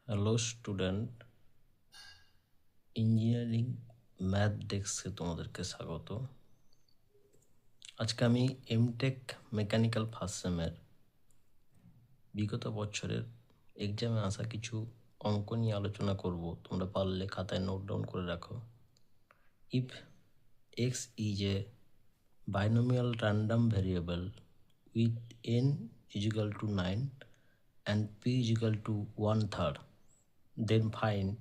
Hello student, engineering math ডেস্কে তোমাদেরকে স্বাগত। আজকে আমি এমটেক মেকানিক্যাল ফার্স্ট সেমের বিগত বছরের এক্সামে আসা কিছু অঙ্ক নিয়ে আলোচনা করব। তোমরা পারলে খাতায় নোট ডাউন করে রাখো। If x is a binomial random variable with n is equal to 9 and p is equal to 1/3, then find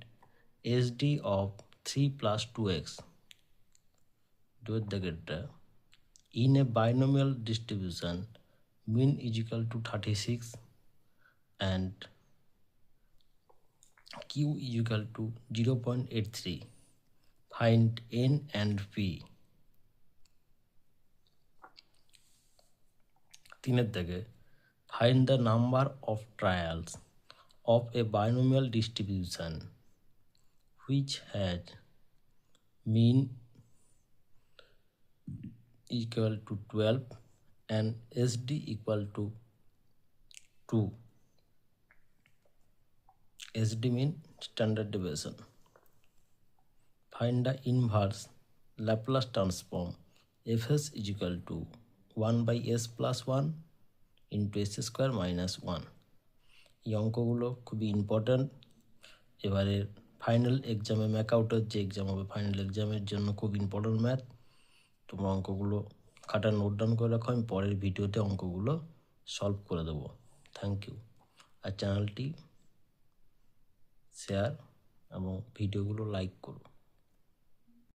SD of 3 plus 2x. Do the getter. In a binomial distribution, mean is equal to 36 and q is equal to 0.83. Find n and p. তিনের থেকে find the number of trials of a binomial distribution which has mean equal to 12 and SD equal to 2. SD mean standard deviation. Find the inverse Laplace transform Fs is equal to 1 by s plus 1 into s square minus 1. এই অঙ্কগুলো খুবই important. এবারে final এক্সামে ম্যাকআউটের যে exam হবে, final এক্সামের জন্য খুব ইম্পর্ট্যান্ট ম্যাথ। তোমরা অঙ্কগুলো খাতা নোট ডাউন করে রাখো, আমি পরের ভিডিওতে অঙ্কগুলো সলভ করে দেবো। Thank you. আর চ্যানেলটি শেয়ার এবং ভিডিওগুলো লাইক করো।